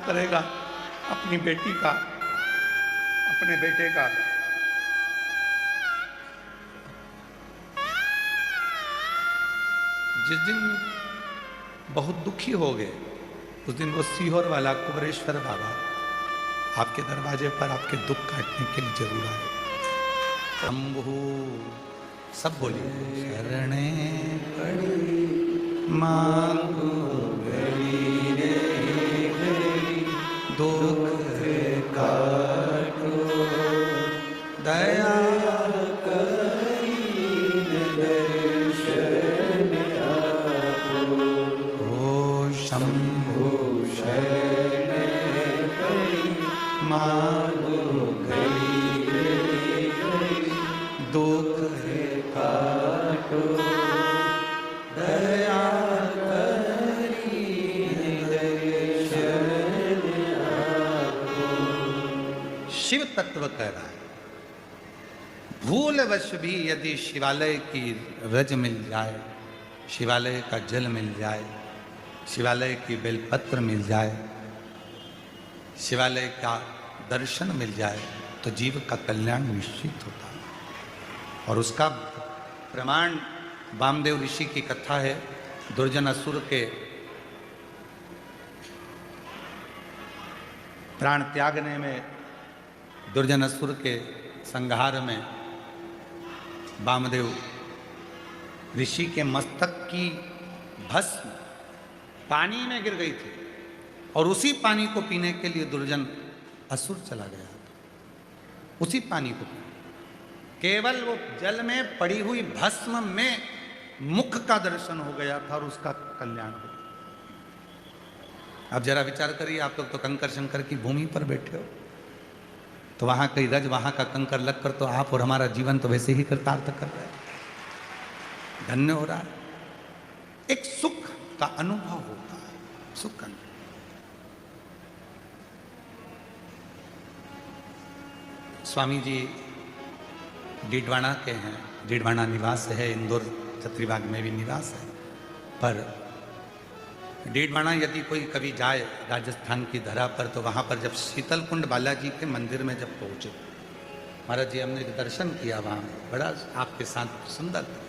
करेगा अपनी बेटी का, अपने बेटे का। जिस दिन बहुत दुखी हो गए उस दिन वो सीहोर वाला कुबरेश्वर बाबा आपके दरवाजे पर आपके दुख काटने के लिए जरूर आए। शंभु सब बोलिए, शरणे पड़ी मांगो गली रे गली, दुख काटो दया करीन दर्शन आपो। ओ शंभु शरणे पड़ी मांगो गली रे गली, दुख काटो दया करीन दर्शन आपो। शिव तत्व कह रहा है, भूलवश भी यदि शिवालय की रज मिल जाए, शिवालय का जल मिल जाए, शिवालय की बेलपत्र मिल जाए, शिवालय का दर्शन मिल जाए तो जीव का कल्याण निश्चित होता है। और उसका प्रमाण वामदेव ऋषि की कथा है। दुर्जन असुर के प्राण त्यागने में, दुर्जन असुर के संहार में वामदेव ऋषि के मस्तक की भस्म पानी में गिर गई थी और उसी पानी को पीने के लिए दुर्जन असुर चला गया था। उसी पानी को केवल वो जल में पड़ी हुई भस्म में मुख का दर्शन हो गया था और उसका कल्याण हो गया। अब जरा विचार करिए, आप लोग तो कंकर शंकर की भूमि पर बैठे हो, तो वहां कई रज वहां का कंकर लगकर तो आप और हमारा जीवन तो वैसे ही कृतार्थ कर रहे हैं, धन्य हो रहा है। एक सुख का अनुभव होता है, सुख का। स्वामी जी डीडवाना के हैं, डीडवाना निवास है, इंदौर छत्रीबाग में भी निवास है। पर डीडवाना यदि कोई कभी जाए राजस्थान की धरा पर, तो वहाँ पर जब शीतलकुंड बालाजी के मंदिर में जब पहुँचे, महाराज जी हमने एक दर्शन किया वहाँ, बड़ा आपके साथ सुंदर था।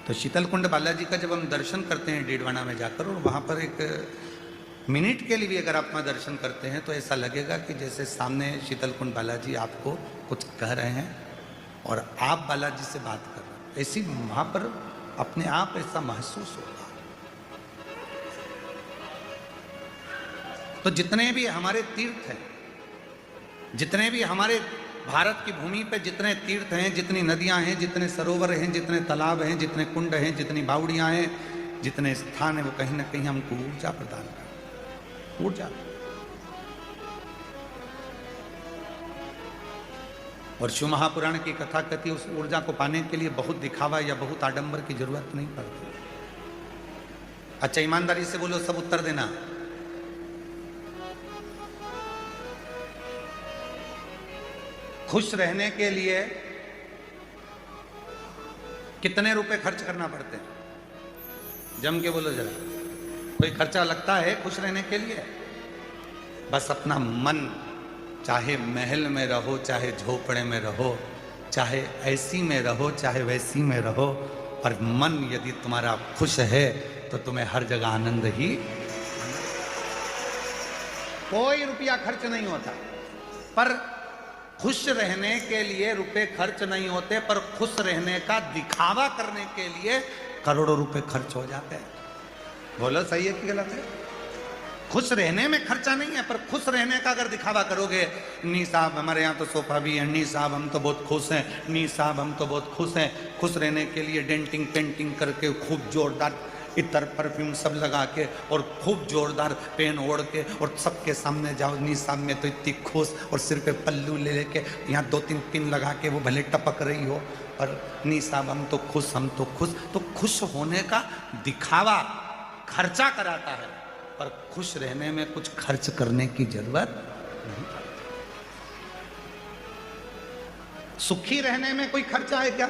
तो शीतलकुंड बालाजी का जब हम दर्शन करते हैं डीडवाना में जाकर, और वहाँ पर एक मिनट के लिए भी अगर आप वहाँ दर्शन करते हैं तो ऐसा लगेगा कि जैसे सामने शीतलकुंड बालाजी आपको कुछ कह रहे हैं और आप बालाजी से बात कर रहे हैं। ऐसी वहाँ पर अपने आप ऐसा महसूस होगा। तो जितने भी हमारे तीर्थ हैं, जितने भी हमारे भारत की भूमि पे जितने तीर्थ हैं, जितनी नदियां हैं, जितने सरोवर हैं, जितने तालाब हैं, जितने कुंड हैं, जितनी बावड़ियां हैं, जितने स्थान हैं, वो कहीं ना कहीं हमको ऊर्जा प्रदान करते हैं। ऊर्जा। और शिव महापुराण की कथा कहती है, उस ऊर्जा को पाने के लिए बहुत दिखावा या बहुत आडंबर की जरूरत नहीं पड़ती। अच्छा ईमानदारी से बोलो, सब उत्तर देना। खुश रहने के लिए कितने रुपए खर्च करना पड़ते हैं? जम के बोलो जरा। कोई खर्चा लगता है खुश रहने के लिए? बस अपना मन, चाहे महल में रहो, चाहे झोपड़े में रहो, चाहे ऐसी में रहो, चाहे वैसी में रहो, पर मन यदि तुम्हारा खुश है तो तुम्हें हर जगह आनंद ही। कोई रुपया खर्च नहीं होता, पर खुश रहने के लिए रुपए खर्च नहीं होते, पर खुश रहने का दिखावा करने के लिए करोड़ों रुपए खर्च हो जाते हैं। बोलो सही है कि गलत है? खुश रहने में खर्चा नहीं है, पर खुश रहने का अगर दिखावा करोगे, नी साहब हमारे यहाँ तो सोफा भी है, नी साहब हम तो बहुत खुश हैं, नी साहब हम तो बहुत खुश हैं। खुश रहने के लिए डेंटिंग पेंटिंग करके खूब जोरदार इतर परफ्यूम सब लगा के और खूब जोरदार पेन ओढ़ के और सबके सामने जाओ, नी साहब में तो इतनी खुश, और सिर पे पल्लू ले लेके यहाँ 2-3 पिन लगा के वो भले टपक रही हो, और नी साहब हम तो खुश, हम तो खुश। तो खुश होने का दिखावा खर्चा कराता है, पर खुश रहने में कुछ खर्च करने की जरूरत नहीं। सुखी रहने में कोई खर्चा है क्या?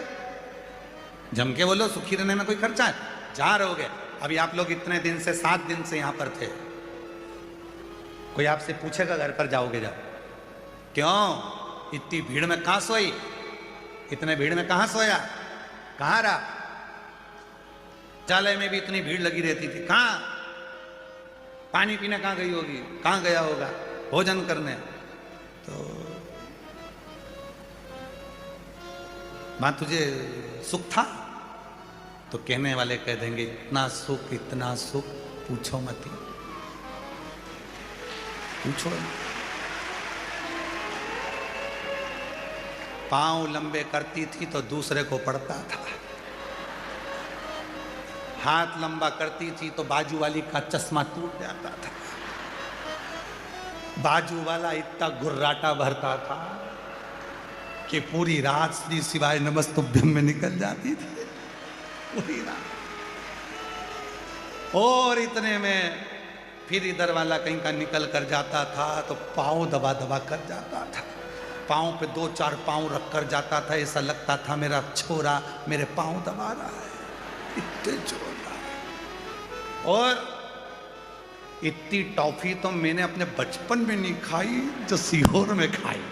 जम के बोलो, सुखी रहने में कोई खर्चा है? जा रहोगे, अभी आप लोग इतने दिन से 7 दिन से यहां पर थे, कोई आपसे पूछेगा घर पर जाओगे जब, क्यों इतनी भीड़ में कहां सोई, इतने भीड़ में कहां सोया, कहां रहा, चालय में भी इतनी भीड़ लगी रहती थी, कहां, पानी पीने कहां गई होगी, कहां गया होगा, भोजन करने। तो मां तुझे सुख था, तो कहने वाले कह देंगे इतना सुख पूछो मत, पूछो। पांव लंबे करती थी तो दूसरे को पड़ता था, हाथ लंबा करती थी तो बाजू वाली का चश्मा टूट जाता था, बाजू वाला इतना गुर्राटा भरता था कि पूरी रात श्री शिवाय नमस्तुभ्यम में निकल जाती थी, पूरी रात। और इतने में फिर इधर वाला कहीं का निकल कर जाता था तो पांव दबा दबा कर जाता था, पांव पे 2-4 पांव रख कर जाता था, ऐसा लगता था मेरा छोरा मेरे पांव दबा रहा है, इतने जोरदार। और इतनी टॉफी तो मैंने अपने बचपन में नहीं खाई जो सीहोर में खाई,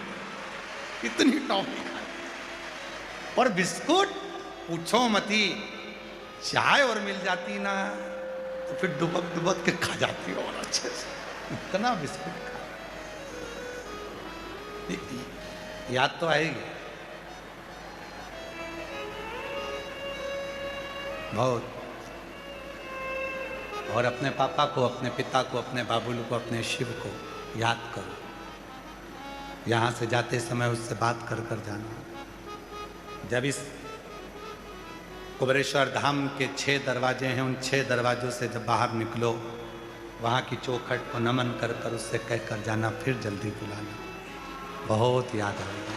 इतनी टॉफी खाई। और बिस्कुट पूछो मती, चाय और मिल जाती ना तो फिर डुबक के खा जाती और अच्छे से, इतना बिस्कुट खा। याद तो आएगी बहुत। और अपने पापा को, अपने पिता को, अपने बाबुल को, अपने शिव को याद करो, यहां से जाते समय उससे बात कर कर जाना। जब इस कुबेरेश्वर धाम के 6 दरवाजे हैं, उन 6 दरवाजों से जब बाहर निकलो, वहाँ की चौखट को नमन कर कर उससे कह कर जाना, फिर जल्दी बुलाना, बहुत याद आएगा।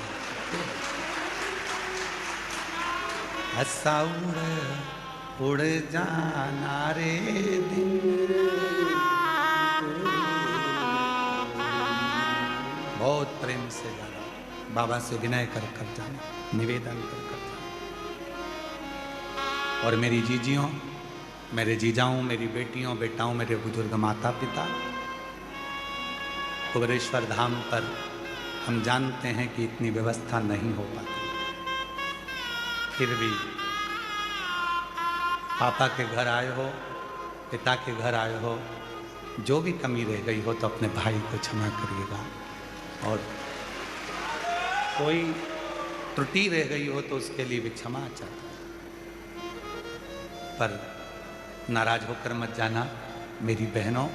ऐसा उड़ जाना रे दिन, बहुत प्रेम से जाना, बाबा से विनय कर कर जाना, निवेदन कर कर जाना। और मेरी जीजियों, मेरे जीजाओं, मेरी बेटियों, बेटाओं, मेरे बुजुर्ग माता पिता, कुबेरेश्वर धाम पर हम जानते हैं कि इतनी व्यवस्था नहीं हो पाती, फिर भी पापा के घर आए हो, पिता के घर आए हो, जो भी कमी रह गई हो तो अपने भाई को क्षमा करिएगा, और कोई त्रुटि रह गई हो तो उसके लिए भी क्षमा चाहता हूं। पर नाराज होकर मत जाना मेरी बहनों,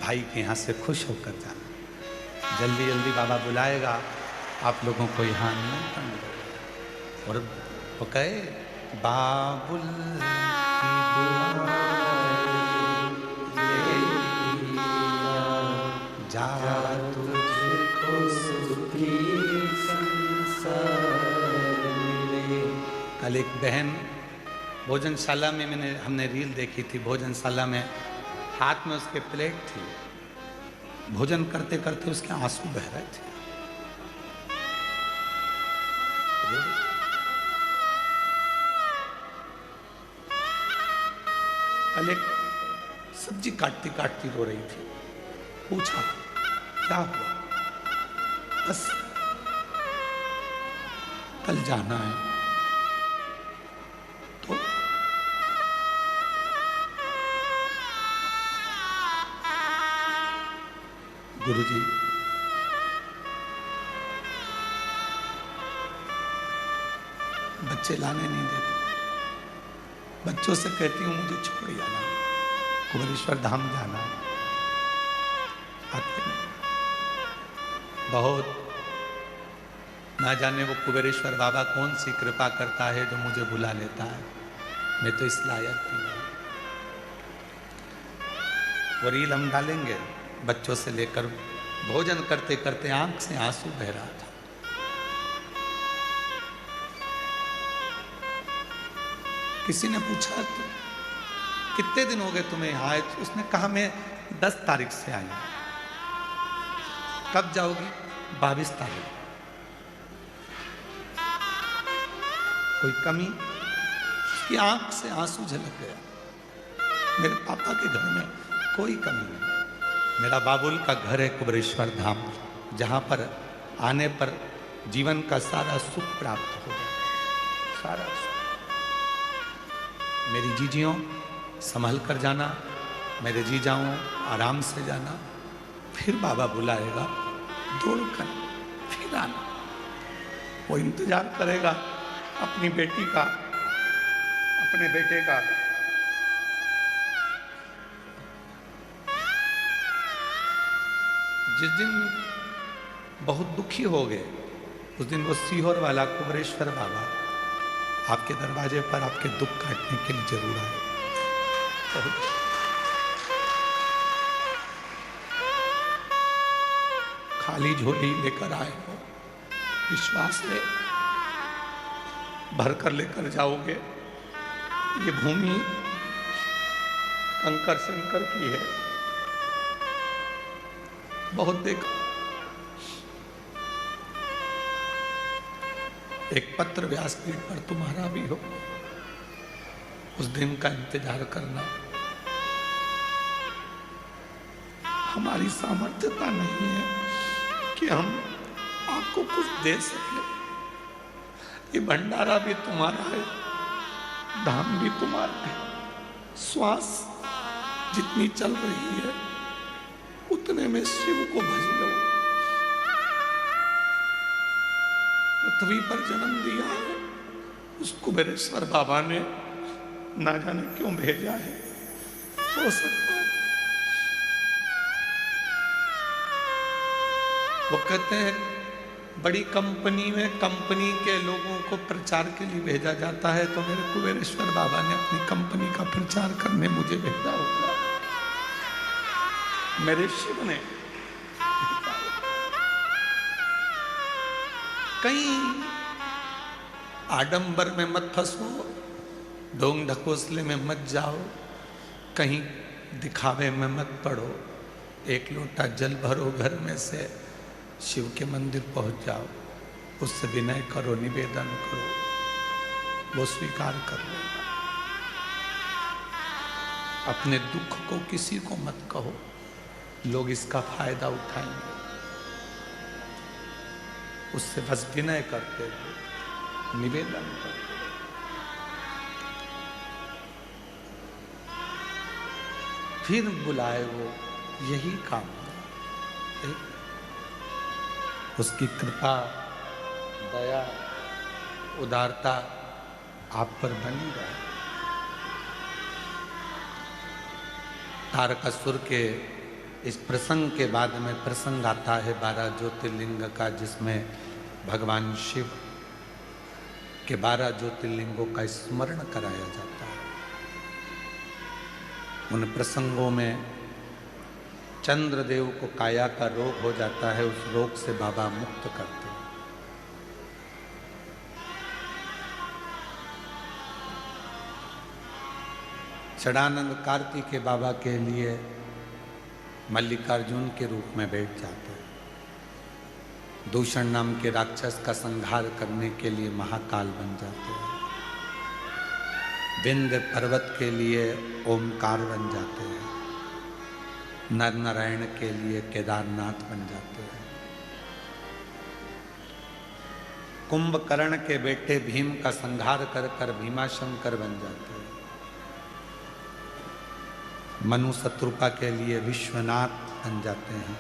भाई के यहाँ से खुश होकर जाना। जल्दी जल्दी बाबा बुलाएगा, आप लोगों को यहाँ नहीं। और वो कहे बाबुल की दुआ जा तुझको सुखी संसार मिले। कल एक बहन भोजनशाला में, हमने रील देखी थी, भोजनशाला में हाथ में उसके प्लेट थी, भोजन करते करते उसके आंसू बह रहे थे। कल एक सब्जी काटती काटती रो रही थी, पूछा क्या हुआ, बस कल जाना है। तो गुरुजी बच्चे लाने नहीं देते, बच्चों से कहती हूँ मुझे छोड़ जाना, कुबेरेश्वर धाम जाना है, आते नहीं। बहुत ना जाने वो कुबेरेश्वर बाबा कौन सी कृपा करता है जो मुझे बुला लेता है, मैं तो इस लायक भी नहीं। वो रील हम डालेंगे, बच्चों से लेकर भोजन करते करते आंख से आंसू बह रहा था। किसी ने पूछा तो कितने दिन हो गए तुम्हें यहाँ आए, तो उसने कहा मैं 10 तारीख से आई। कब जाओगी? 22 तारीख। कोई कमी? उसकी आंख से आंसू झलक गया। मेरे पापा के घर में कोई कमी नहीं। मेरा बाबुल का घर है कुबेरेश्वर धाम, जहाँ पर आने पर जीवन का सारा सुख प्राप्त हो जाए, सारा सुख। मेरी जीजियों संभल कर जाना, मेरे जीजाओं आराम से जाना, फिर बाबा बुलाएगा दौड़ कर फिर आना। वो इंतजार करेगा अपनी बेटी का, अपने बेटे का। जिस दिन बहुत दुखी हो गए, उस दिन वो सीहोर वाला कुबेरेश्वर बाबा आपके दरवाजे पर आपके दुख काटने के लिए जरूर आए। खाली झोली लेकर आए हो, विश्वास है भर कर लेकर जाओगे। ये भूमि कंकर शंकर की है, बहुत देखा। एक पत्र व्यासपीठ पर तुम्हारा भी हो, उस दिन का इंतजार करना। हमारी सामर्थ्यता नहीं है कि हम आपको कुछ दे सके। ये भंडारा भी तुम्हारा है, धाम भी तुम्हारा है। श्वास जितनी चल रही है उतने में शिव को भज लो। पृथ्वी पर जन्म दिया है, उस कुबेरेश्वर बाबा ने ना जाने क्यों भेजा है। हो सकता है वो कहते हैं बड़ी कंपनी में कंपनी के लोगों को प्रचार के लिए भेजा जाता है, तो मेरे कुबेरेश्वर बाबा ने अपनी कंपनी का प्रचार करने मुझे भेजा होगा, मेरे शिव ने। कहीं आडंबर में मत फंसो, ढोंग ढकोसले में मत जाओ, कहीं दिखावे में मत पड़ो। एक लोटा जल भरो घर में से, शिव के मंदिर पहुंच जाओ, उससे विनय करो, निवेदन करो, वो स्वीकार कर लेगा। अपने दुख को किसी को मत कहो, लोग इसका फायदा उठाएंगे। उससे बस विनय करते हो, निवेदन करते हो। फिर बुलाए वो, यही काम है। उसकी कृपा, दया, उदारता आप पर बनी रहे। तारकासुर के इस प्रसंग के बाद में प्रसंग आता है 12 ज्योतिर्लिंग का, जिसमें भगवान शिव के 12 ज्योतिर्लिंगों का स्मरण कराया जाता है। उन प्रसंगों में चंद्रदेव को काया का रोग हो जाता है, उस रोग से बाबा मुक्त करते हैं। षडानंद कार्तिकेय बाबा के लिए मल्लिकार्जुन के रूप में बैठ जाते हैं। दूषण नाम के राक्षस का संहार करने के लिए महाकाल बन जाते हैं। विंध्य पर्वत के लिए ओमकार बन जाते हैं। नर नारायण के लिए केदारनाथ बन जाते हैं। कुंभकर्ण के बेटे भीम का संहार कर कर भीमाशंकर बन जाते हैं। मनु शत्रुपा के लिए विश्वनाथ बन जाते हैं।